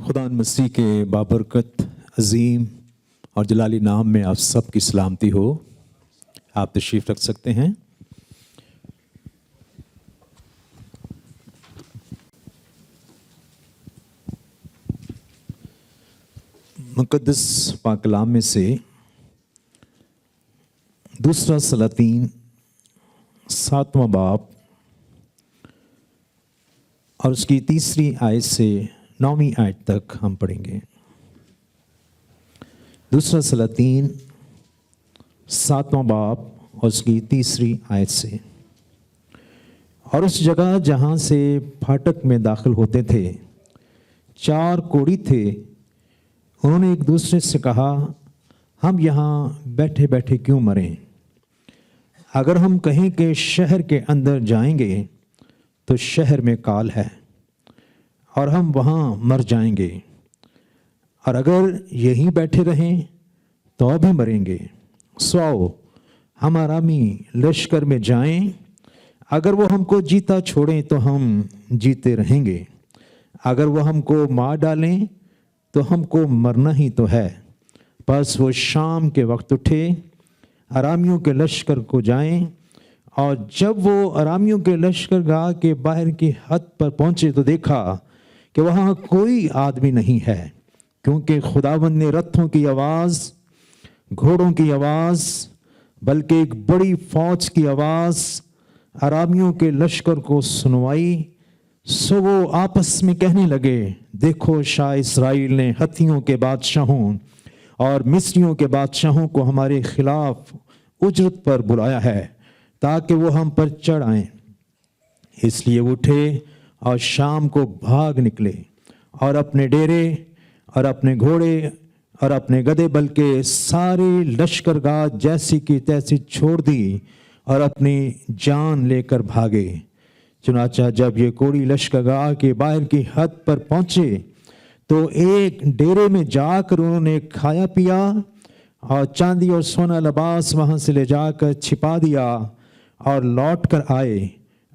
खुदा मसीह के बाबरकत अजीम और जलाली नाम में आप सब की सलामती हो। आप तशरीफ़ रख सकते हैं। मुक़द्दस पाक कलाम में से दूसरा सलातीन 7वां बाब और उसकी 3री आयत से 9वीं आयत तक हम पढ़ेंगे। दूसरा सलातीन 7वां बाब और उसकी 3री आयत से। और उस जगह जहाँ से फाटक में दाखिल होते थे 4 कोढ़ी थे। उन्होंने एक दूसरे से कहा, हम यहाँ बैठे बैठे क्यों मरें? अगर हम कहें कि शहर के अंदर जाएंगे तो शहर में काल है और हम वहाँ मर जाएंगे, और अगर यहीं बैठे रहें तो भी मरेंगे। सो आओ हम आरामी लश्कर में जाएं। अगर वो हमको जीता छोड़ें तो हम जीते रहेंगे, अगर वो हमको मार डालें तो हमको मरना ही तो है। बस वो शाम के वक्त उठे, अरामियों के लश्कर को जाएं, और जब वो अरामियों के लश्करगाह के बाहर की हद पर पहुंचे तो देखा कि वहाँ कोई आदमी नहीं है, क्योंकि खुदावंद ने रथों की आवाज़, घोड़ों की आवाज़, बल्कि एक बड़ी फौज की आवाज़ अरामियों के लश्कर को सुनवाई। सो वो आपस में कहने लगे, देखो शाह इस्राएल ने हथियों के बादशाहों और मिस्रियों के बादशाहों को हमारे खिलाफ उजरत पर बुलाया है ताकि वो हम पर चढ़ आएं। इसलिए उठे और शाम को भाग निकले और अपने डेरे और अपने घोड़े और अपने गधे, बल्कि सारी लश्करगाह जैसी की तैसी छोड़ दी और अपनी जान लेकर भागे। चुनाचा जब ये कोढ़ी लश्करगाह के बाहर की हद पर पहुंचे तो एक डेरे में जाकर उन्होंने खाया पिया और चांदी और सोना लिबास वहां से ले जाकर छिपा दिया और लौट कर आए,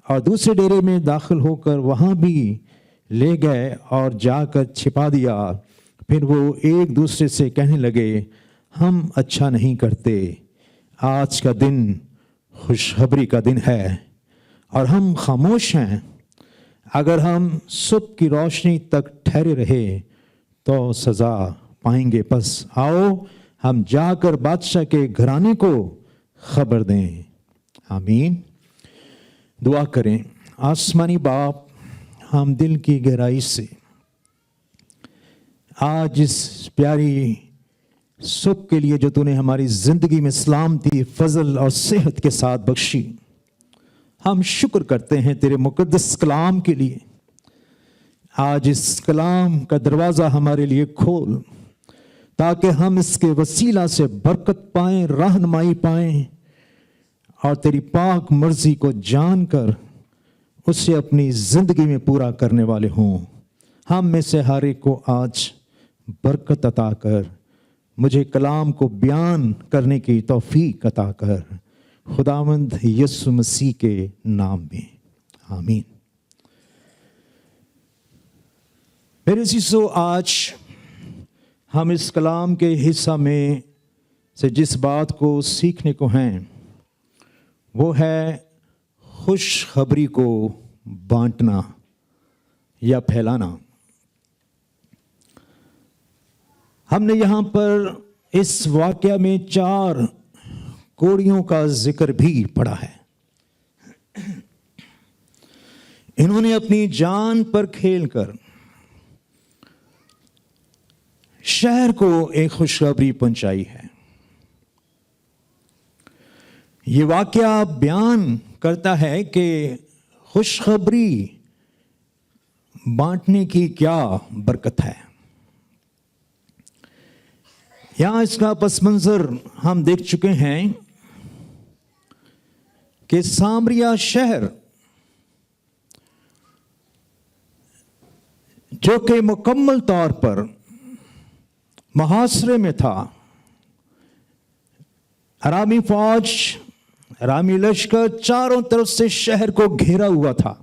और दूसरे डेरे में दाखिल होकर वहां भी ले गए और जाकर छिपा दिया। फिर वो एक दूसरे से कहने लगे, हम अच्छा नहीं करते, आज का दिन खुशखबरी का दिन है और हम खामोश हैं। अगर हम सुबह की रोशनी तक ठहरे रहे तो सज़ा पाएंगे। बस आओ हम जाकर बादशाह के घराने को खबर दें। आमीन। दुआ करें। आसमानी बाप, हम दिल की गहराई से आज इस प्यारी सुबह के लिए जो तूने हमारी ज़िंदगी में सलामती, फजल और सेहत के साथ बख्शी, हम शुक्र करते हैं तेरे मुकद्दस कलाम के लिए। आज इस कलाम का दरवाज़ा हमारे लिए खोल ताकि हम इसके वसीला से बरकत पाएं, रहनुमाई पाएं और तेरी पाक मर्जी को जानकर उसे अपनी ज़िंदगी में पूरा करने वाले हों। हम में से हर एक को आज बरकत अता कर, मुझे कलाम को बयान करने की तौफीक अता कर, खुदावंद यीशु मसीह के नाम में, आमीन। मेरे अज़ीज़ों, आज हम इस कलाम के हिस्सा में से जिस बात को सीखने को हैं वो है खुशखबरी को बांटना या फैलाना। हमने यहाँ पर इस वाक़या में 4 कोढ़ियों का जिक्र भी पढ़ा है। इन्होंने अपनी जान पर खेलकर शहर को एक खुशखबरी पहुंचाई है। ये वाक़या बयान करता है कि खुशखबरी बांटने की क्या बरकत है। यहां इसका पस मंजर हम देख चुके हैं कि सामरिया शहर जो कि मुकम्मल तौर पर मुहासरे में था, अरामी फौज, अरामी लश्कर चारों तरफ से शहर को घेरा हुआ था।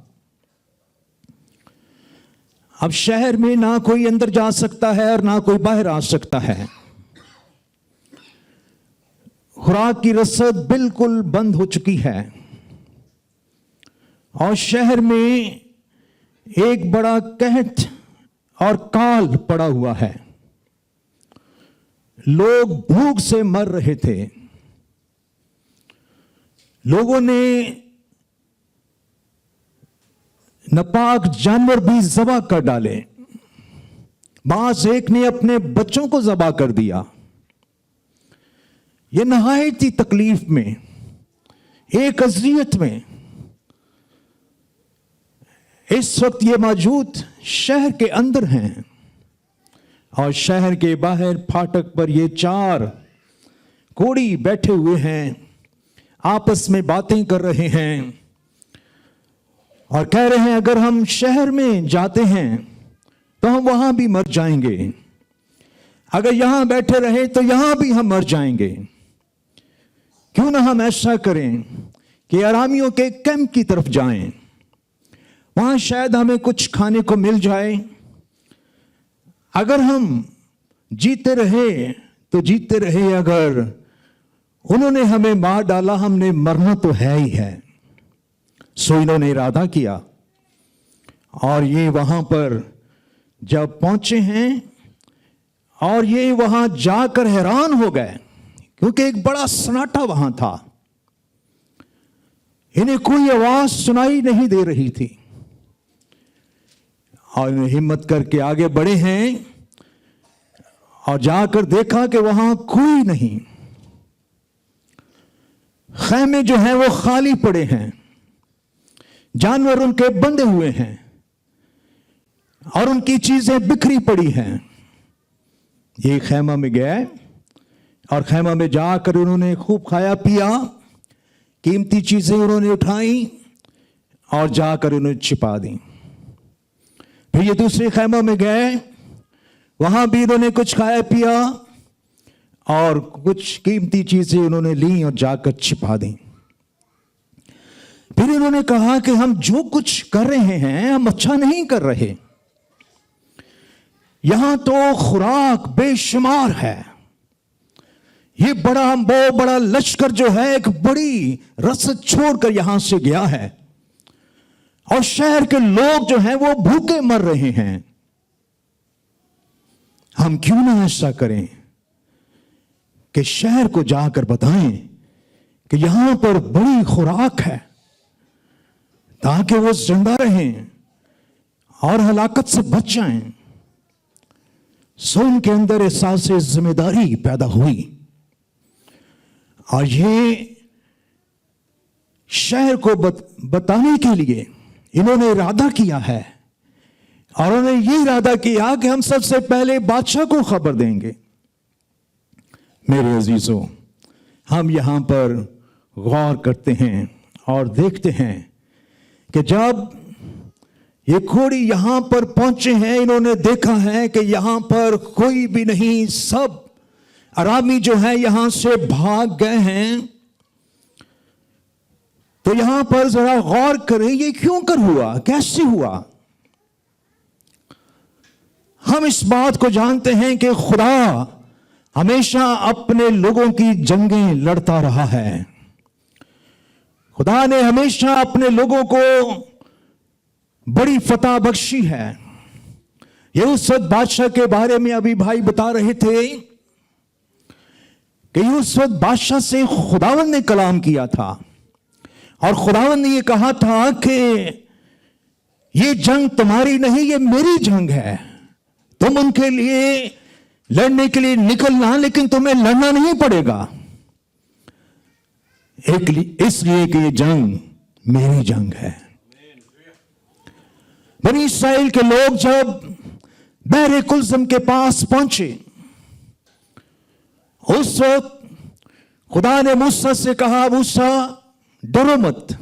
अब शहर में ना कोई अंदर जा सकता है और ना कोई बाहर आ सकता है। खुराक की रसद बिल्कुल बंद हो चुकी है और शहर में एक बड़ा कहत और काल पड़ा हुआ है। लोग भूख से मर रहे थे। लोगों ने नापाक जानवर भी ज़बह कर डाले। बास एक ने अपने बच्चों को ज़बह कर दिया। यह नहायती तकलीफ में, एक अज़ियत में इस वक्त ये मौजूद शहर के अंदर हैं और शहर के बाहर फाटक पर ये 4 कोढ़ी बैठे हुए हैं, आपस में बातें कर रहे हैं और कह रहे हैं अगर हम शहर में जाते हैं तो हम वहां भी मर जाएंगे, अगर यहां बैठे रहे तो यहां भी हम मर जाएंगे। क्यों ना हम ऐसा करें कि आरामियों के कैंप की तरफ जाएं, वहां शायद हमें कुछ खाने को मिल जाए। अगर हम जीते रहे तो जीते रहे, अगर उन्होंने हमें मार डाला हमने मरना तो है ही है। सो इन्होंने इरादा किया और ये वहां पर जब पहुंचे हैं और ये वहां जाकर हैरान हो गए क्योंकि एक बड़ा सन्नाटा वहां था। इन्हें कोई आवाज सुनाई नहीं दे रही थी और इन्हें हिम्मत करके आगे बढ़े हैं और जाकर देखा कि वहां कोई नहीं। खैमे जो हैं वो खाली पड़े हैं, जानवर उनके बंधे हुए हैं और उनकी चीजें बिखरी पड़ी हैं। ये खैमा में गए और खैमा में जाकर उन्होंने खूब खाया पिया, कीमती चीजें उन्होंने उठाई और जाकर उन्होंने छिपा दी। फिर ये दूसरे खैमा में गए, वहां भी उन्होंने कुछ खाया पिया और कुछ कीमती चीजें उन्होंने ली और जाकर छिपा दी। फिर उन्होंने कहा कि हम जो कुछ कर रहे हैं हम अच्छा नहीं कर रहे। यहां तो खुराक बेशुमार है, ये बहुत बड़ा लश्कर जो है एक बड़ी रसद छोड़कर यहां से गया है और शहर के लोग जो हैं वो भूखे मर रहे हैं। हम क्यों ना ऐसा करें कि शहर को जाकर बताएं कि यहां पर बड़ी खुराक है ताकि वो जिंदा रहें और हलाकत से बच जाएं। सो उनके अंदर एहसास जिम्मेदारी पैदा हुई और ये शहर को बताने के लिए इन्होंने इरादा किया है और उन्होंने ये इरादा किया कि हम सबसे पहले बादशाह को खबर देंगे। मेरे अजीजों, हम यहां पर गौर करते हैं और देखते हैं कि जब ये कोढ़ी यहां पर पहुंचे हैं, इन्होंने देखा है कि यहां पर कोई भी नहीं, सब अरामी जो है यहां से भाग गए हैं। तो यहां पर जरा गौर करें, ये क्यों कर हुआ, कैसे हुआ। हम इस बात को जानते हैं कि खुदा हमेशा अपने लोगों की जंगें लड़ता रहा है। खुदा ने हमेशा अपने लोगों को बड़ी फतह बख्शी है। ये उस वक्त बादशाह के बारे में अभी भाई बता रहे थे कि उस वक्त बादशाह से खुदावंद ने कलाम किया था और खुदावंद ने ये कहा था कि ये जंग तुम्हारी नहीं, ये मेरी जंग है। तुम उनके लिए लड़ने के लिए निकलना, लेकिन तुम्हें लड़ना नहीं पड़ेगा, इसलिए कि ये जंग मेरी जंग है। बनी इस्राएल के लोग जब बहरे कुलसम के पास पहुंचे, उस वक्त खुदा ने मूसा से कहा, मूसा डरो मत,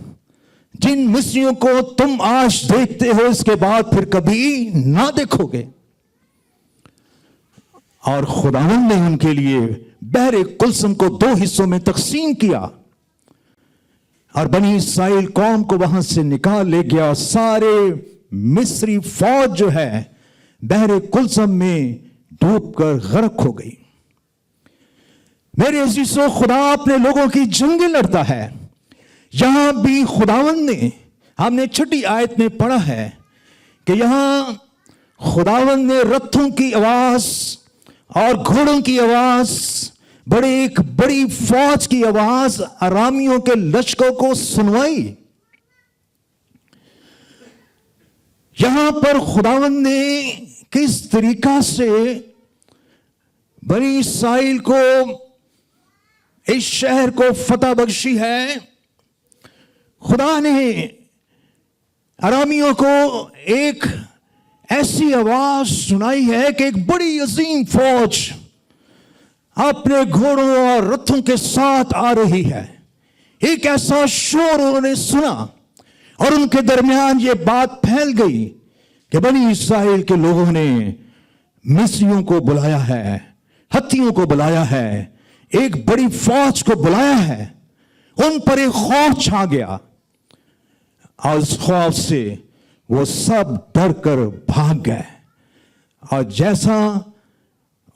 जिन मिस्रियों को तुम आज देखते हो इसके बाद फिर कभी ना देखोगे। और खुदावंद ने उनके लिए बहरे कुलसम को 2 हिस्सों में तकसीम किया और बनी इस्राएल कौम को वहां से निकाल ले गया। सारे मिस्री फौज जो है बहरे कुलसम में डूबकर गर्क हो गई। मेरे अजीजों, खुदा अपने लोगों की जंगें लड़ता है। यहां भी खुदावंद ने, हमने 6ठी आयत में पढ़ा है कि यहां खुदावंद ने रथों की आवाज और घोड़ों की आवाज, एक बड़ी फौज की आवाज अरामियों के लश्कर को सुनवाई। यहां पर खुदावंद ने किस तरीका से बनी इस्राएल को, इस शहर को फतह बख्शी है। खुदा ने अरामियों को एक ऐसी आवाज सुनाई है कि एक बड़ी अजीम फौज अपने घोड़ों और रथों के साथ आ रही है। एक ऐसा शोर उन्होंने सुना और उनके दरमियान यह बात फैल गई कि बनी इस्राएल के लोगों ने मिस्रियों को बुलाया है, हत्थियों को बुलाया है, एक बड़ी फौज को बुलाया है। उन पर एक खौफ छा गया और उस खौफ से वो सब डर कर भाग गए और जैसा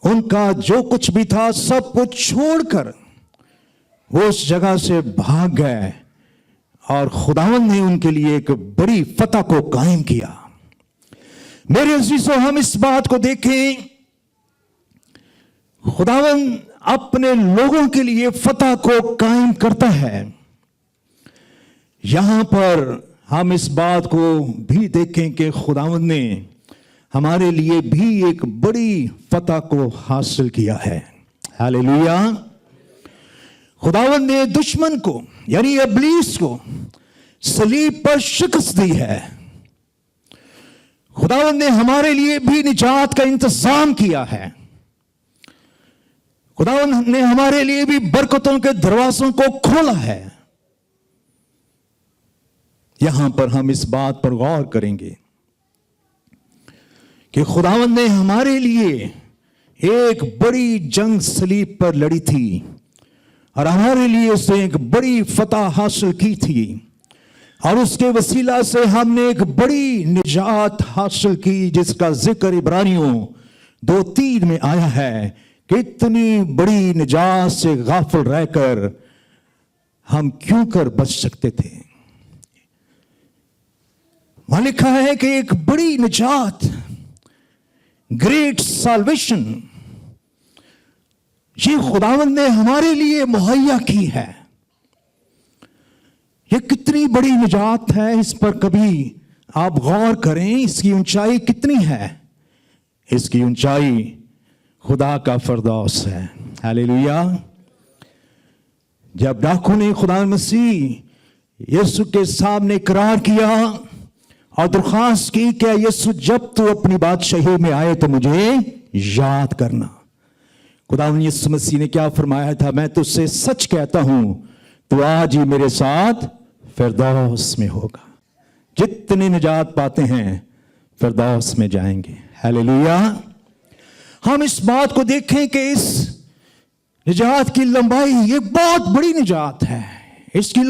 उनका जो कुछ भी था सब कुछ छोड़कर वो उस जगह से भाग गए और खुदावंद ने उनके लिए एक बड़ी फतह को कायम किया। मेरे अजीजों, हम इस बात को देखें, खुदावंद अपने लोगों के लिए फतह को कायम करता है। यहां पर हम इस बात को भी देखें कि खुदावंद ने हमारे लिए भी एक बड़ी फतह को हासिल किया है। हालेलुया। खुदावंद ने दुश्मन को यानी इब्लीस को सलीब पर शिकस्त दी है। खुदावंद ने हमारे लिए भी निजात का इंतजाम किया है। खुदावंद ने हमारे लिए भी बरकतों के दरवाजों को खोला है। यहां पर हम इस बात पर गौर करेंगे कि खुदावंद ने हमारे लिए एक बड़ी जंग सलीब पर लड़ी थी और हमारे लिए उसने एक बड़ी फतह हासिल की थी और उसके वसीला से हमने एक बड़ी निजात हासिल की, जिसका जिक्र इब्रानियों 2:3 में आया है। कितनी बड़ी निजात से गाफिल रहकर हम क्यों कर बच सकते थे। वहां लिखा है कि एक बड़ी निजात, ग्रेट साल्वेशन, ये खुदावंद ने हमारे लिए मुहैया की है। ये कितनी बड़ी निजात है, इस पर कभी आप गौर करें। इसकी ऊंचाई कितनी है? इसकी ऊंचाई खुदा का फरदौस है। हालेलुया। जब डाकू ने खुदा मसीह यीशु के सामने इकरार किया और दरख्वास्त की कि यीशु जब तू अपनी बादशाही में आए तो मुझे याद करना, खुदावंद यीशु मसीह ने क्या फरमाया था? मैं तुझसे सच कहता हूं तू आज ही मेरे साथ फिरदौस में होगा। जितने निजात पाते हैं फिरदौस में जाएंगे। हालेलुया। हम इस बात को देखें कि इस निजात की लंबाई, ये बहुत बड़ी निजात है। इसकी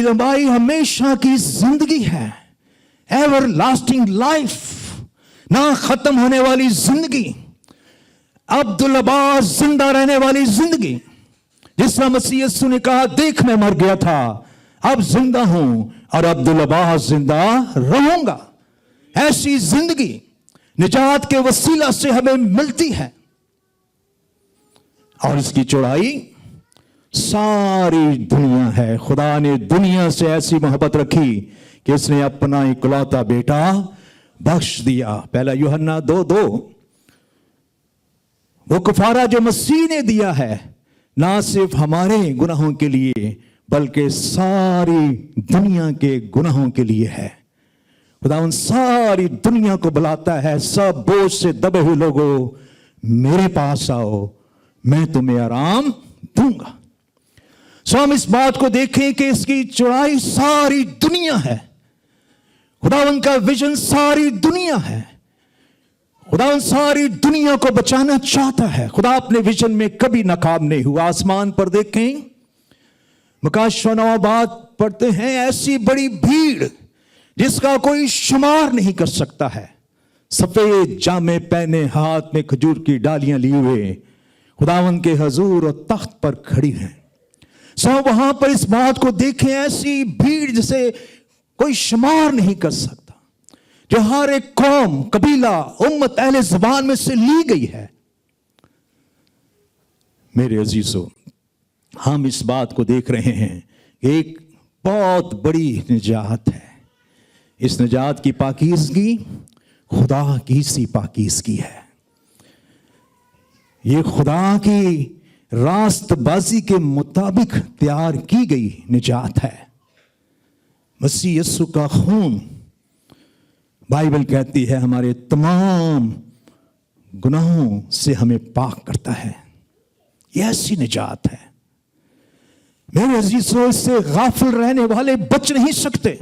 लंबाई हमेशा की जिंदगी है, एवर लास्टिंग लाइफ, ना खत्म होने वाली जिंदगी, अब्दुल अब्बास जिंदा रहने वाली जिंदगी। जिस तरह मसीह यीशु ने कहा, देख मैं मर गया था, अब जिंदा हूं और अब्दुल अब्बास जिंदा रहूंगा। ऐसी जिंदगी निजात के वसीला से हमें मिलती है और इसकी चौड़ाई सारी दुनिया है। खुदा ने दुनिया से ऐसी मोहब्बत रखी कि उसने अपना इकलौता बेटा बख्श दिया। पहला यूहन्ना 2:2। वो कफारा जो मसीह ने दिया है ना सिर्फ हमारे गुनाहों के लिए बल्कि सारी दुनिया के गुनाहों के लिए है। खुदा उन सारी दुनिया को बुलाता है, सब बोझ से दबे हुए लोगों मेरे पास आओ, मैं तुम्हें आराम दूंगा। सो हम इस बात को देखें कि इसकी चौड़ाई सारी दुनिया है। खुदावंद का विजन सारी दुनिया है। खुदावंद सारी दुनिया को बचाना चाहता है। खुदा अपने विजन में कभी नाकाम नहीं हुआ। आसमान पर देखें, मकाशनाबाद पढ़ते हैं, ऐसी बड़ी भीड़ जिसका कोई शुमार नहीं कर सकता है। सफेद जामे पहने, हाथ में खजूर की डालियां लिए हुए खुदावन के हजूर और तख्त पर खड़ी हैं। सब वहां पर इस बात को देखें, ऐसी भीड़ जिसे कोई शुमार नहीं कर सकता, जो हर एक कौम, कबीला, उम्मत, अहले ज़बान में से ली गई है। मेरे अजीजों, हम इस बात को देख रहे हैं कि एक बहुत बड़ी निजात है। इस निजात की पाकीज़गी खुदा की सी पाकीज़गी है। ये खुदा की रास्तबाजी के मुताबिक तैयार की गई निजात है। मसीह यीशु का खून, बाइबल कहती है, हमारे तमाम गुनाहों से हमें पाक करता है। यह ऐसी निजात है। मेरे अजीजों, इससे गाफिल रहने वाले बच नहीं सकते।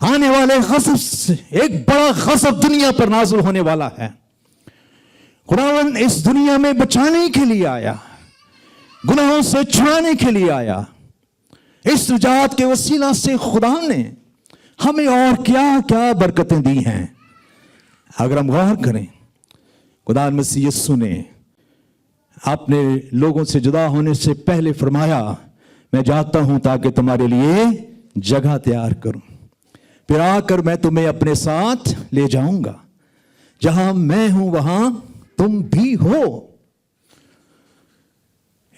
आने वाले गज़ब से एक बड़ा गज़ब दुनिया पर नाज़िल होने वाला है। खुदावंद इस दुनिया में बचाने के लिए आया, गुनाहों से छुड़ाने के लिए आया। इस निजात के वसीला से खुदा ने हमें और क्या क्या बरकतें दी हैं। अगर हम गौर करें, खुदा मसीह यीशु ने अपने लोगों से जुदा होने से पहले फरमाया, मैं जाता हूं ताकि तुम्हारे लिए जगह तैयार करूं, फिर आकर मैं तुम्हें अपने साथ ले जाऊंगा। जहां मैं हूं वहां तुम भी हो।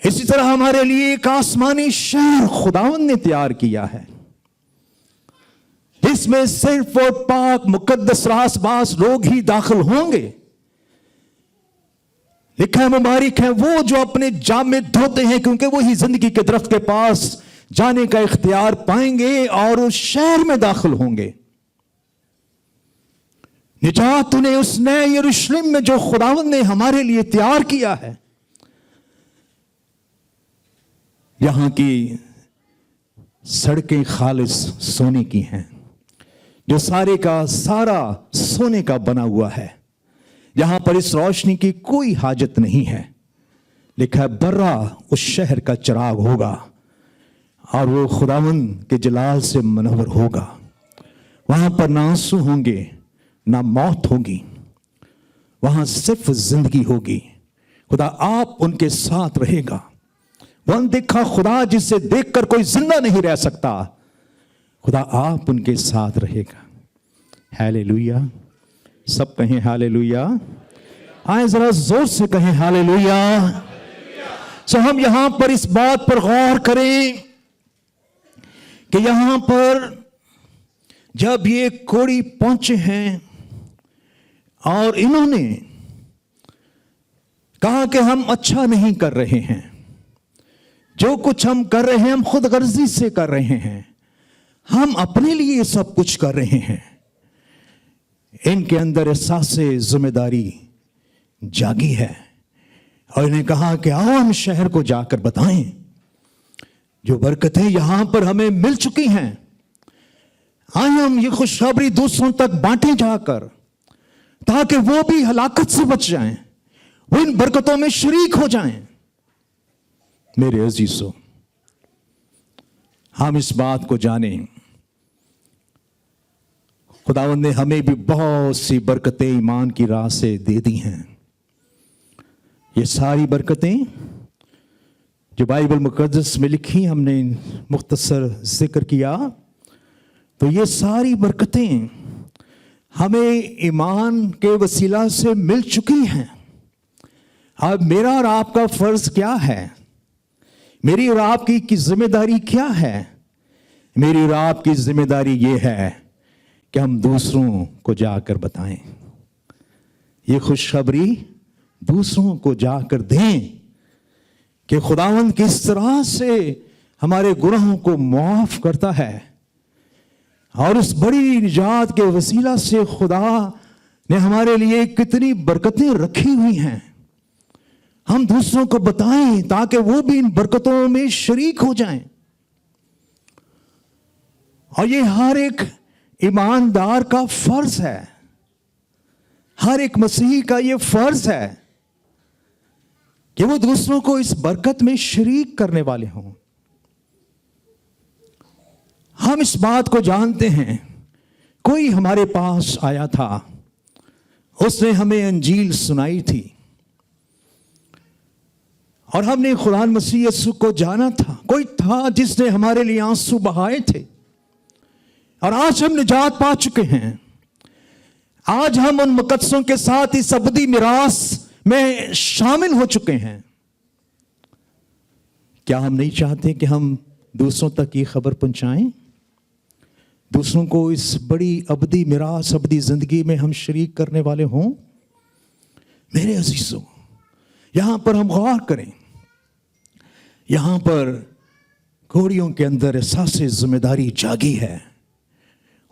इसी तरह हमारे लिए एक आसमानी शहर खुदावंद ने तैयार किया है, जिसमें सिर्फ और पाक मुकद्दस रासबास लोग ही दाखिल होंगे। लिखा है, मुबारक है वो जो अपने जामे धोते हैं, क्योंकि वो ही जिंदगी के दरख्त के पास जाने का इख्तियार पाएंगे और उस शहर में दाखिल होंगे। निजात उन्हें उस नए यरूशलेम में जो खुदावंद ने हमारे लिए तैयार किया है। यहां की सड़कें खालिस सोने की हैं, जो सारे का सारा सोने का बना हुआ है। यहां पर इस रोशनी की कोई हाजत नहीं है। लिखा है, बर्रा उस शहर का चिराग होगा और वो खुदावंद के जलाल से मनवर होगा। वहां पर ना आंसू होंगे, ना मौत होगी, वहां सिर्फ जिंदगी होगी। खुदा आप उनके साथ रहेगा। वह देखा खुदा जिसे देखकर कोई जिंदा नहीं रह सकता, खुदा आप उनके साथ रहेगा। हालेलुया। सब कहें हालेलुया। आए जरा जोर से कहें हालेलुया। सो हम यहां पर इस बात पर गौर करें कि यहां पर जब ये कोढ़ी पहुंचे हैं और इन्होंने कहा कि हम अच्छा नहीं कर रहे हैं, जो कुछ हम कर रहे हैं हम खुद गर्जी से कर रहे हैं, हम अपने लिए सब कुछ कर रहे हैं। इनके अंदर एहसास जिम्मेदारी जागी है और इन्हें कहा कि आओ हम शहर को जाकर बताएं, जो बरकतें यहां पर हमें मिल चुकी हैं, आए हम ये खुशखबरी दूसरों तक बांटें जाकर, ताकि वो भी हलाकत से बच जाएं, वो इन बरकतों में शरीक हो जाएं। मेरे अजीजों, हम इस बात को जानें, खुदावंद ने हमें भी बहुत सी बरकतें ईमान की राह से दे दी हैं। ये सारी बरकतें जो बाइबल मुकद्दस में लिखी, हमने मुख्तसर जिक्र किया, तो ये सारी बरकतें हमें ईमान के वसीला से मिल चुकी हैं। अब मेरा और आपका फर्ज क्या है? मेरी और आपकी जिम्मेदारी क्या है? मेरी और आपकी जिम्मेदारी ये है कि हम दूसरों को जाकर बताएं, ये खुशखबरी दूसरों को जाकर दें कि खुदावंद किस तरह से हमारे गुनाहों को माफ करता है और उस बड़ी निजात के वसीला से खुदा ने हमारे लिए कितनी बरकतें रखी हुई हैं। हम दूसरों को बताएं ताकि वो भी इन बरकतों में शरीक हो जाएं। और ये हर एक ईमानदार का फर्ज है, हर एक मसीही का ये फर्ज है कि वो दूसरों को इस बरकत में शरीक करने वाले हों। हम इस बात को जानते हैं कोई हमारे पास आया था, उसने हमें अंजील सुनाई थी और हमने खुदा मसीह यीशु को जाना था। कोई था जिसने हमारे लिए आंसू बहाए थे और आज हम निजात पा चुके हैं। आज हम उन मुकद्दसों के साथ इस अबदी मिरास में शामिल हो चुके हैं। क्या हम नहीं चाहते कि हम दूसरों तक ये खबर पहुंचाएं, दूसरों को इस बड़ी अबदी मिरास, अबदी जिंदगी में हम शरीक करने वाले हों? मेरे अजीजों, यहां पर हम गौर करें। यहां पर घोड़ियों के अंदर एहसास जिम्मेदारी जागी है।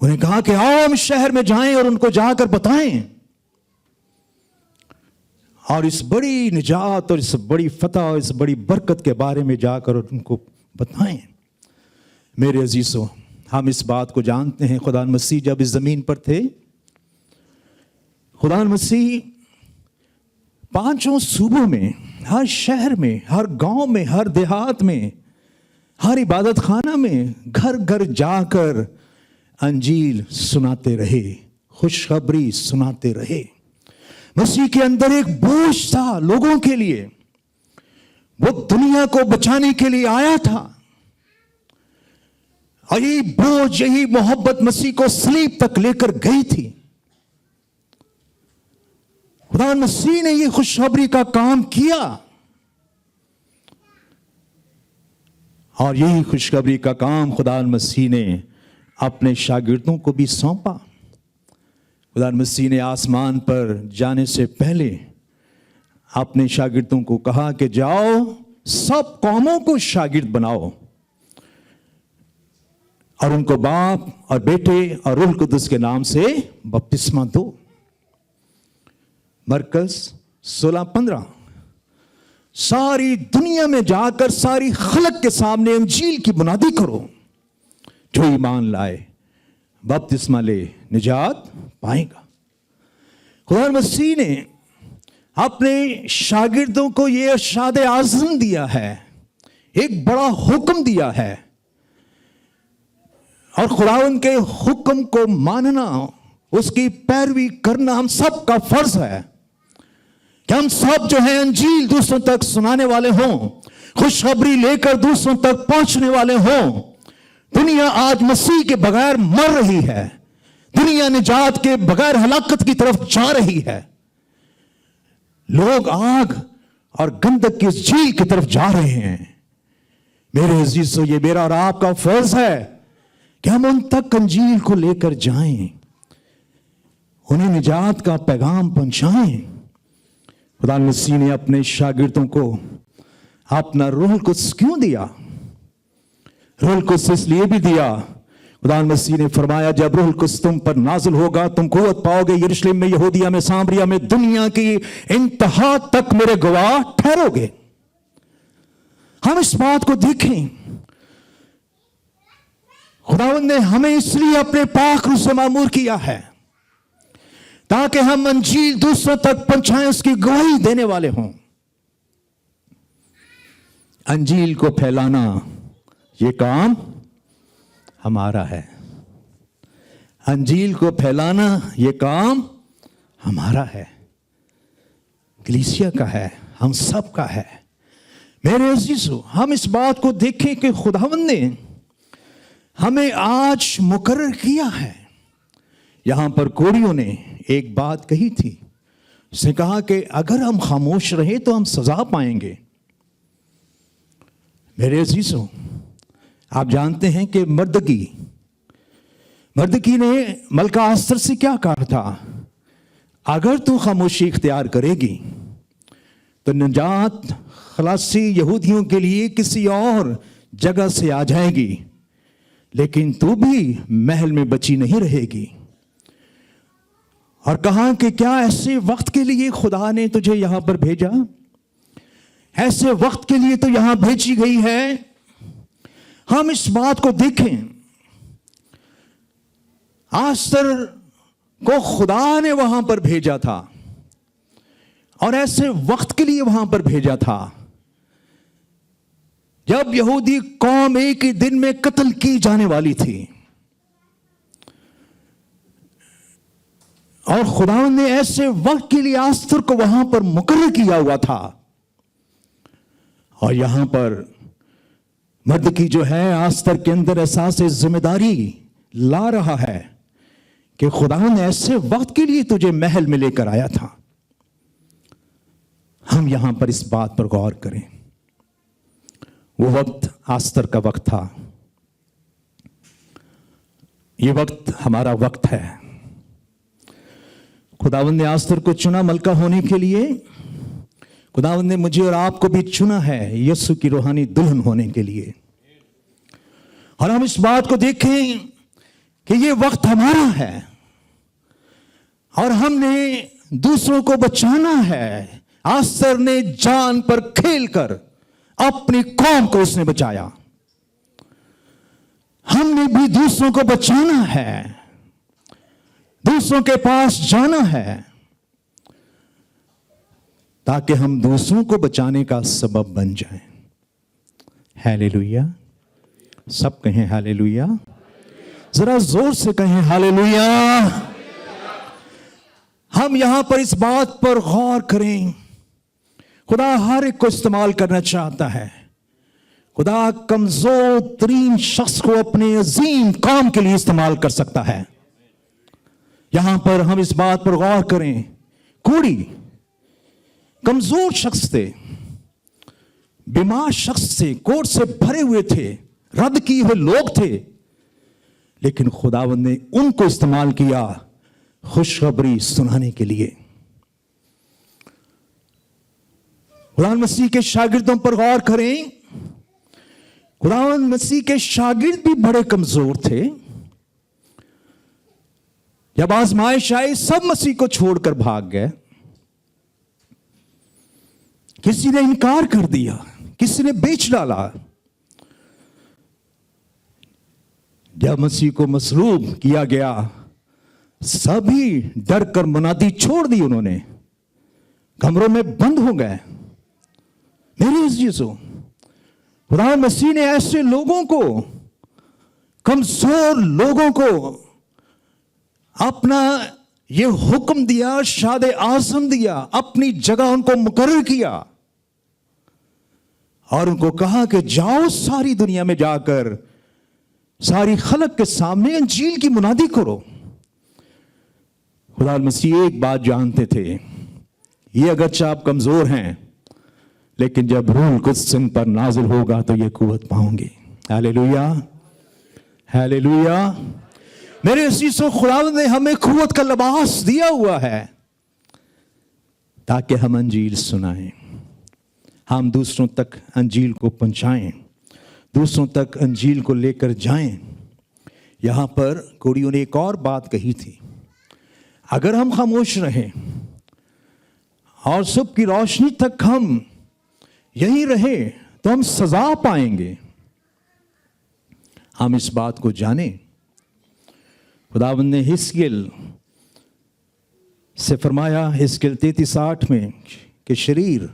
उन्हें कहा कि आओ हम शहर में जाएं और उनको जाकर बताएं और इस बड़ी निजात और इस बड़ी फतह और इस बड़ी बरकत के बारे में जाकर उनको बताएं। मेरे अजीजों, हम इस बात को जानते हैं, खुदा मसीह जब इस जमीन पर थे, खुदा मसीह पांचों सूबों में, हर शहर में, हर गांव में, हर देहात में, हर इबादत खाना में घर घर जाकर अंजील सुनाते रहे, खुशखबरी सुनाते रहे। मसीह के अंदर एक बोझ था लोगों के लिए। वो दुनिया को बचाने के लिए आया था और यही बोझ, यही मोहब्बत मसीह को सलीब तक लेकर गई थी। खुदा मसीह ने ये खुशखबरी का काम किया और यही खुशखबरी का काम खुदा मसीह ने अपने शागिर्दों को भी सौंपा। खुदा मसीह ने आसमान पर जाने से पहले अपने शागिर्दों को कहा कि जाओ सब कौमों को शागिर्द बनाओ और उनको बाप और बेटे और रूह कुदस के नाम से बपतिस्मा दो। मरकज 16:15। सारी दुनिया में जाकर सारी खलक के सामने अंजील की बुनियादी करो। जो ईमान लाए, बपतिस्मा ले, निजात पाएगा। खुदा मसीह ने अपने शागिर्दों को यह इरशाद आज़म दिया है, एक बड़ा हुक्म दिया है और खुदा उनके हुक्म को मानना, उसकी पैरवी करना हम सब का फर्ज है कि हम सब जो है अंजील दूसरों तक सुनाने वाले हों, खुशखबरी लेकर दूसरों तक पहुंचने वाले हों। दुनिया आज मसीह के बगैर मर रही है। दुनिया निजात के बगैर हलाकत की तरफ जा रही है। लोग आग और गंधक की झील की तरफ जा रहे हैं। मेरे अजीजों, ये मेरा और आपका फर्ज है कि हम उन तक अंजील को लेकर जाएं, उन्हें निजात का पैगाम पहुंचाएं। खुदा मसीह ने अपने शागिर्दों को अपना रूह कुद्स क्यों दिया? रूह कुद्स इसलिए भी दिया, खुदा मसीह ने फरमाया जब रूह कुद्स तुम पर नाज़िल होगा, तुम कुव्वत पाओगे, यरूशलेम में, यहूदिया में, सामरिया में, दुनिया की इंतहा तक मेरे गवाह ठहरोगे। हम इस बात को देखें, खुदावंद ने हमें इसलिए अपने पाक रूह से मामूर किया है ताकि हम अंजील दूसरों तक पहुंचाएं, उसकी गवाही देने वाले हों। अंजील को फैलाना ये काम हमारा है। अंजील को फैलाना ये काम हमारा है, कलीसिया का है, हम सब का है। मेरे अजीजों, हम इस बात को देखें कि खुदावंद ने हमें आज मुकर्रर किया है। यहां पर कोड़ियों ने एक बात कही थी, उसने कहा कि अगर हम खामोश रहे तो हम सजा पाएंगे। मेरे अजीजों, आप जानते हैं कि मर्दकी ने मलका अस्तर से क्या कहा था? अगर तू खामोशी इख्तियार करेगी तो निजात खलासी यहूदियों के लिए किसी और जगह से आ जाएगी, लेकिन तू भी महल में बची नहीं रहेगी। और कहा कि क्या ऐसे वक्त के लिए खुदा ने तुझे यहां पर भेजा? ऐसे वक्त के लिए तो यहां भेजी गई है। हम इस बात को देखें, आस्तर को खुदा ने वहां पर भेजा था और ऐसे वक्त के लिए वहां पर भेजा था जब यहूदी कौम एक ही दिन में कत्ल की जाने वाली थी। और खुदा ने ऐसे वक्त के लिए आस्तर को वहां पर मुकर्रर किया हुआ था। और यहां पर मर्द की जो है आस्तर के अंदर एहसास जिम्मेदारी ला रहा है कि खुदा ने ऐसे वक्त के लिए तुझे महल में लेकर आया था। हम यहां पर इस बात पर गौर करें। वो वक्त आस्तर का वक्त था, ये वक्त हमारा वक्त है। खुदावंद ने आस्तर को चुना मलका होने के लिए। खुदावंद ने मुझे और आपको भी चुना है यीशु की रूहानी दुल्हन होने के लिए। और हम इस बात को देखें कि ये वक्त हमारा है और हमने दूसरों को बचाना है। आस्तर ने जान पर खेलकर अपनी कौम को उसने बचाया। हमने भी दूसरों को बचाना है, दूसरों के पास जाना है ताकि हम दूसरों को बचाने का सबब बन जाएं। हालेलुया। सब कहें हालेलुया। जरा जोर से कहें हालेलुया। हम यहां पर इस बात पर गौर करें, खुदा हर एक को इस्तेमाल करना चाहता है। खुदा कमजोर तरीन शख्स को अपने अजीम काम के लिए इस्तेमाल कर सकता है। यहां पर हम इस बात पर गौर करें, कोड़ी कमजोर शख्स थे, बीमार शख्स थे, कोट से भरे हुए थे, रद्द किए हुए लोग थे, लेकिन खुदावंद ने उनको इस्तेमाल किया खुशखबरी सुनाने के लिए। खुदावंद मसीह के शागिर्दों पर गौर करें। खुदावंद मसीह के शागिर्द भी बड़े कमजोर थे। जब आजमाइश आई सब मसीह को छोड़कर भाग गए। किसी ने इनकार कर दिया, किसी ने बेच डाला। जब मसीह को मसलूब किया गया सभी डर कर मुनादी छोड़ दी, उन्होंने कमरों में बंद हो गए। मेरे अजीजों, खुदा मसीह ने ऐसे लोगों को, कमजोर लोगों को अपना ये हुक्म दिया, शादे आज़म दिया, अपनी जगह उनको मुकर्रर किया और उनको कहा कि जाओ सारी दुनिया में जाकर सारी खलक के सामने अंजील की मुनादी करो। खुदा मसीह एक बात जानते थे, ये अगरचे आप कमजोर हैं, लेकिन जब रूह कुद्स तुम पर नाजिल होगा तो ये कुव्वत पाओगे। Hallelujah, hallelujah. मेरे अजीजों, खुदावंद ने हमें कुव्वत का लिबास दिया हुआ है ताकि हम अंजील सुनाएं, हम दूसरों तक अंजील को पहुंचाएं, दूसरों तक अंजील को लेकर जाएं। यहां पर कुड़ियों ने एक और बात कही थी, अगर हम खामोश रहें और सुबह की रोशनी तक हम यहीं रहे तो हम सजा पाएंगे। हम इस बात को जानें। खुदावंद ने हिस्कियल से फरमाया, हिस्कियल 33:8 में, कि शरीर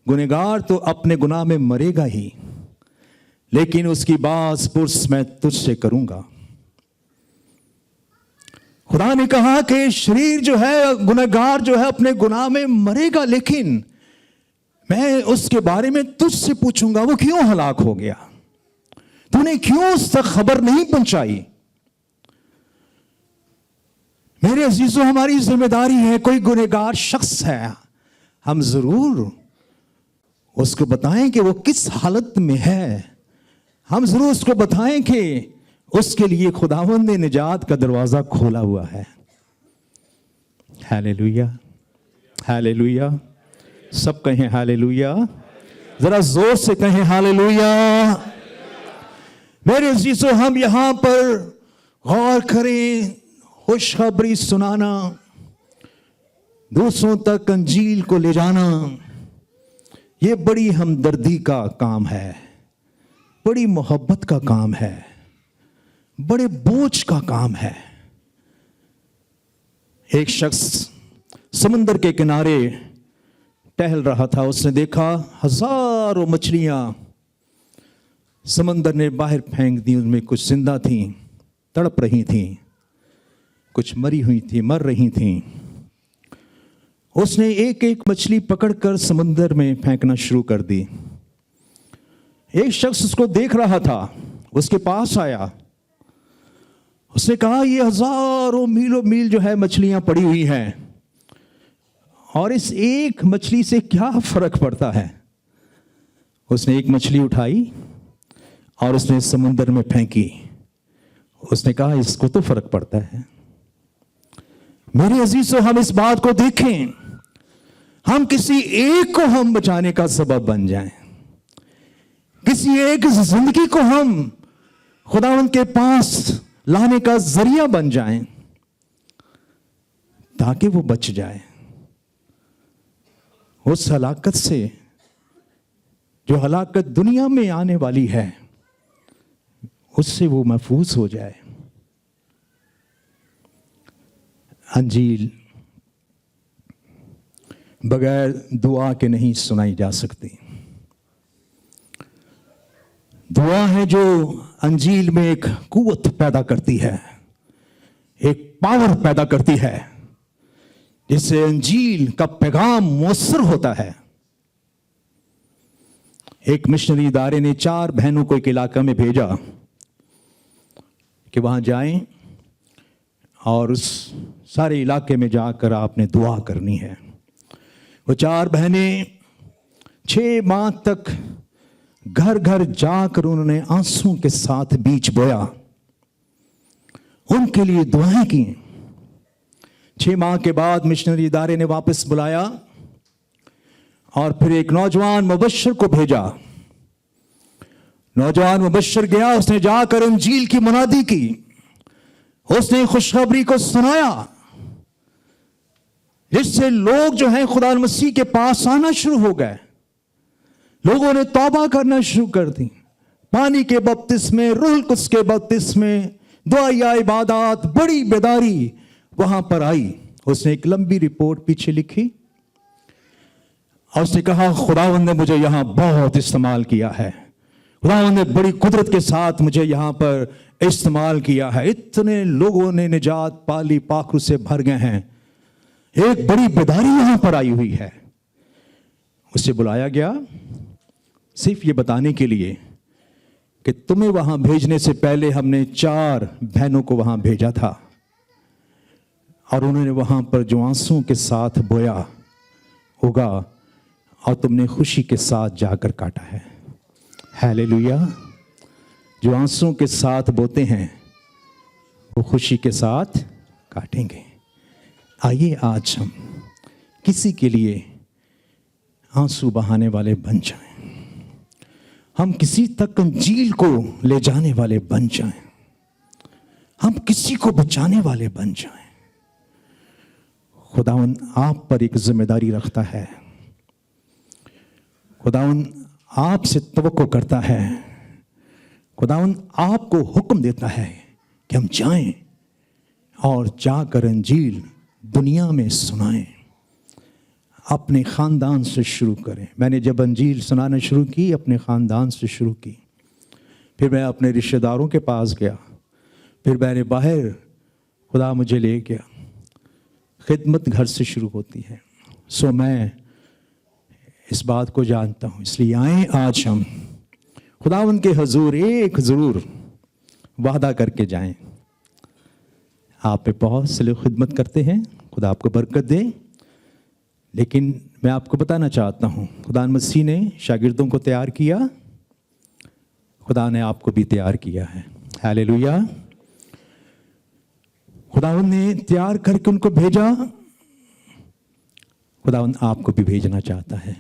गुनहगार तो अपने गुनाह में मरेगा ही, लेकिन उसकी बात पुरस मैं तुझसे करूंगा। खुदा ने कहा कि शरीर जो है, गुनहगार जो है, अपने गुनाह में मरेगा, लेकिन मैं उसके बारे में तुझसे पूछूंगा वो क्यों हलाक हो गया, तूने क्यों उस तक खबर नहीं पहुंचाई। मेरे अजीजों, हमारी जिम्मेदारी है, कोई गुनहगार शख्स है, हम जरूर उसको बताएं कि वो किस हालत में है। हम जरूर उसको बताएं कि उसके लिए खुदावंद ने निजात का दरवाजा खोला हुआ है। Hallelujah, hallelujah. सब कहें हालेलुया। जरा जोर से कहें हालेलुया। मेरे अजीजों, हम यहां पर गौर करें, खुशखबरी सुनाना, दूसरों तक अंजील को ले जाना, ये बड़ी हमदर्दी का काम है, बड़ी मोहब्बत का काम है, बड़े बोझ का काम है। एक शख्स समुंदर के किनारे टहल रहा था, उसने देखा हजारों मछलियां समंदर ने बाहर फेंक दी, उनमें कुछ जिंदा थीं, तड़प रही थीं। कुछ मरी हुई थी, मर रही थी। उसने एक एक मछली पकड़कर समुद्र में फेंकना शुरू कर दी। एक शख्स उसको देख रहा था, उसके पास आया, उसने कहा ये हजारों मीलों मील जो है मछलियां पड़ी हुई हैं, और इस एक मछली से क्या फर्क पड़ता है। उसने एक मछली उठाई और उसने समुद्र में फेंकी। उसने कहा इसको तो फर्क पड़ता है। मेरे अजीजों, हम इस बात को देखें, हम किसी एक को हम बचाने का सबब बन जाएं, किसी एक जिंदगी को हम खुदावंद के पास लाने का जरिया बन जाएं, ताकि वो बच जाए उस हलाकत से जो हलाकत दुनिया में आने वाली है, उससे वो महफूज हो जाए। अंजील बगैर दुआ के नहीं सुनाई जा सकती। दुआ है जो अंजील में एक कुव्वत पैदा करती है, एक पावर पैदा करती है, जिससे अंजील का पैगाम मुअस्सर होता है। एक मिशनरी इदारे ने 4 बहनों को एक इलाका में भेजा कि वहां जाएं और उस सारे इलाके में जाकर आपने दुआ करनी है। वो 4 बहनें 6 माह तक घर घर जाकर उन्होंने आंसुओं के साथ बीज बोया, उनके लिए दुआएं की। 6 माह के बाद मिशनरी इदारे ने वापस बुलाया और फिर एक नौजवान मुबश्शिर को भेजा। नौजवान मुबश्शिर गया, उसने जाकर इंजील की मुनादी की, उसने खुशखबरी को सुनाया, जिससे लोग जो हैं खुदा मसीह के पास आना शुरू हो गए। लोगों ने तौबा करना शुरू कर दी। पानी के बपतिस्मे, रूह कुद्स के बपतिस्मे, दुआ इबादत, बड़ी बेदारी वहां पर आई। उसने एक लंबी रिपोर्ट पीछे लिखी और उसने कहा खुदावंद ने मुझे यहां बहुत इस्तेमाल किया है, खुदावंद ने बड़ी कुदरत के साथ मुझे यहां पर इस्तेमाल किया है। इतने लोगों ने निजात पाली, पाखरू से भर गए हैं। एक बड़ी बेदारी यहां पर आई हुई है। उसे बुलाया गया सिर्फ ये बताने के लिए कि तुम्हें वहां भेजने से पहले हमने 4 बहनों को वहां भेजा था और उन्होंने वहां पर जो आंसुओं के साथ बोया होगा और तुमने खुशी के साथ जाकर काटा है। हालेलुया। जो आंसुओं के साथ बोते हैं वो खुशी के साथ काटेंगे। आइए आज हम किसी के लिए आंसू बहाने वाले बन जाएं, हम किसी तक अंजील को ले जाने वाले बन जाएं, हम किसी को बचाने वाले बन जाएं। खुदावन आप पर एक जिम्मेदारी रखता है, खुदावन आपसे तवक्को करता है, खुदावन आपको हुक्म देता है कि हम जाएं और जाकर अंजील दुनिया में सुनाएं। अपने ख़ानदान से शुरू करें। मैंने जब अंजील सुनाना शुरू की अपने ख़ानदान से शुरू की, फिर मैं अपने रिश्तेदारों के पास गया, फिर मैंने बाहर खुदा मुझे ले गया। खिदमत घर से शुरू होती है। सो मैं इस बात को जानता हूँ, इसलिए आए आज हम खुदावन के हजूर एक ज़रूर वादा करके जाएं। आप पे बहुत से लोग खिदमत करते हैं, खुदा आपको बरकत दे। लेकिन मैं आपको बताना चाहता हूँ खुदा मसीह ने शागिर्दों को तैयार किया, खुदा ने आपको भी तैयार किया है। हालेलुया। खुदावन ने तैयार करके उनको भेजा, खुदावन आपको भी भेजना चाहता है।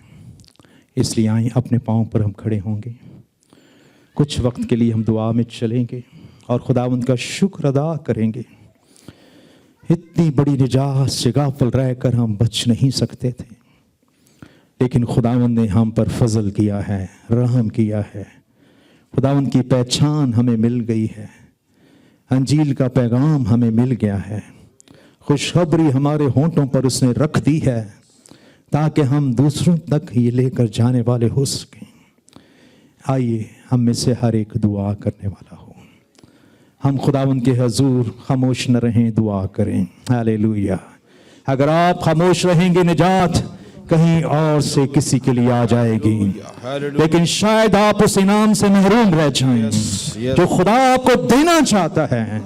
इसलिए आए अपने पाँव पर हम खड़े होंगे, कुछ वक्त के लिए हम दुआ में चलेंगे और खुदावन का शुक्र अदा करेंगे। इतनी बड़ी निजात से गाफिल रहकर हम बच नहीं सकते थे, लेकिन खुदावंद ने हम पर फजल किया है, रहम किया है। खुदावंद की पहचान हमें मिल गई है, अंजील का पैगाम हमें मिल गया है, खुशखबरी हमारे होंठों पर उसने रख दी है ताकि हम दूसरों तक ये लेकर जाने वाले हो सकें। आइए हम में से हर एक दुआ करने वाला हो। हम खुदावंद के हजूर खामोश न रहें, दुआ करें। हालेलुया। अगर आप खामोश रहेंगे निजात कहीं और से किसी के लिए आ जाएगी, लेकिन शायद आप उस इनाम से महरूम रह जाएं जो खुदा आपको देना चाहता है।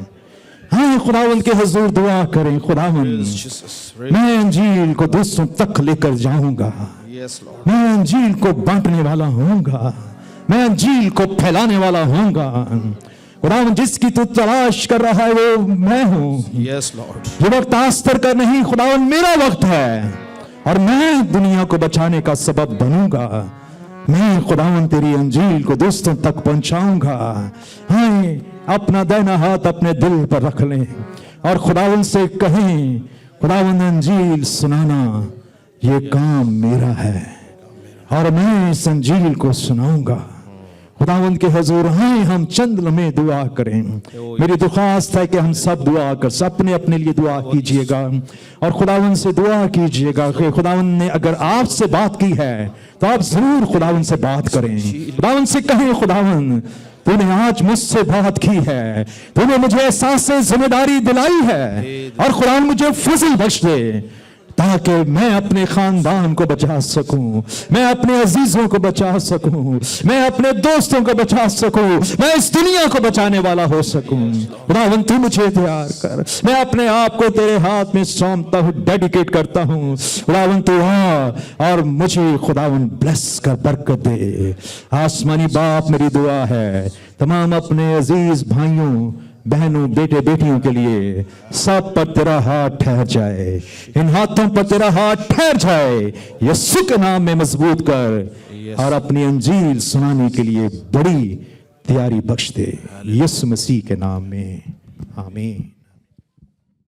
हाँ, खुदावंद के हजूर दुआ करें, खुदावंद मैं अंजील को दूसरों तक लेकर जाऊंगा, मैं अंजील को बांटने वाला होऊंगा, मैं अंजील को फैलाने वाला होऊंगा। खुदावंद जिसकी तू तलाश कर रहा है वो मैं हूं। ये वक्त आस्तर का नहीं, खुदावंद मेरा वक्त है और मैं दुनिया को बचाने का सबब बनूंगा। मैं खुदावंद तेरी अंजील को दोस्तों तक पहुंचाऊंगा। हाँ, अपना दाहिना हाथ अपने दिल पर रख लें और खुदावंद से कहें, खुदावंद अंजील सुनाना ये काम मेरा है और मैं इस अंजील को सुनाऊंगा। खुदावंद के हजूर हैं, हम चंद लम्हे दुआ करें। मेरी दुखास्त है कि हम सब दुआ कर, अपने अपने लिए दुआ कीजिएगा और खुदावंद से दुआ कीजिएगा कि खुदावंद ने अगर आपसे बात की है तो आप जरूर खुदावंद से बात करें। खुदावंद से कहें, खुदावंद तूने आज मुझसे बात की है, तूने मुझे एहसास जिम्मेदारी दिलाई है और खुदावंद मुझे फजल बख्श दे ताकि मैं अपने खानदान को बचा सकूं, मैं अपने अजीजों को बचा सकूं, मैं अपने दोस्तों को बचा सकूं, मैं इस दुनिया को बचाने वाला हो सकूं। खुदावंद तू मुझे तैयार कर, मैं अपने आप को तेरे हाथ में सौंपता हूं, डेडिकेट करता हूं। खुदावंद तू आ और मुझे खुदावंद ब्लेस कर, बरकत दे। आसमानी बाप, मेरी दुआ है तमाम अपने अजीज भाइयों बहनों बेटे बेटियों के लिए सब पर तेरा हाथ ठहर जाए, इन हाथों पर तेरा हाथ ठहर जाए। यीशु के नाम में मजबूत कर और अपनी अंजील सुनाने के लिए बड़ी तैयारी बख्श दे, यीशु मसीह के नाम में, आमीन।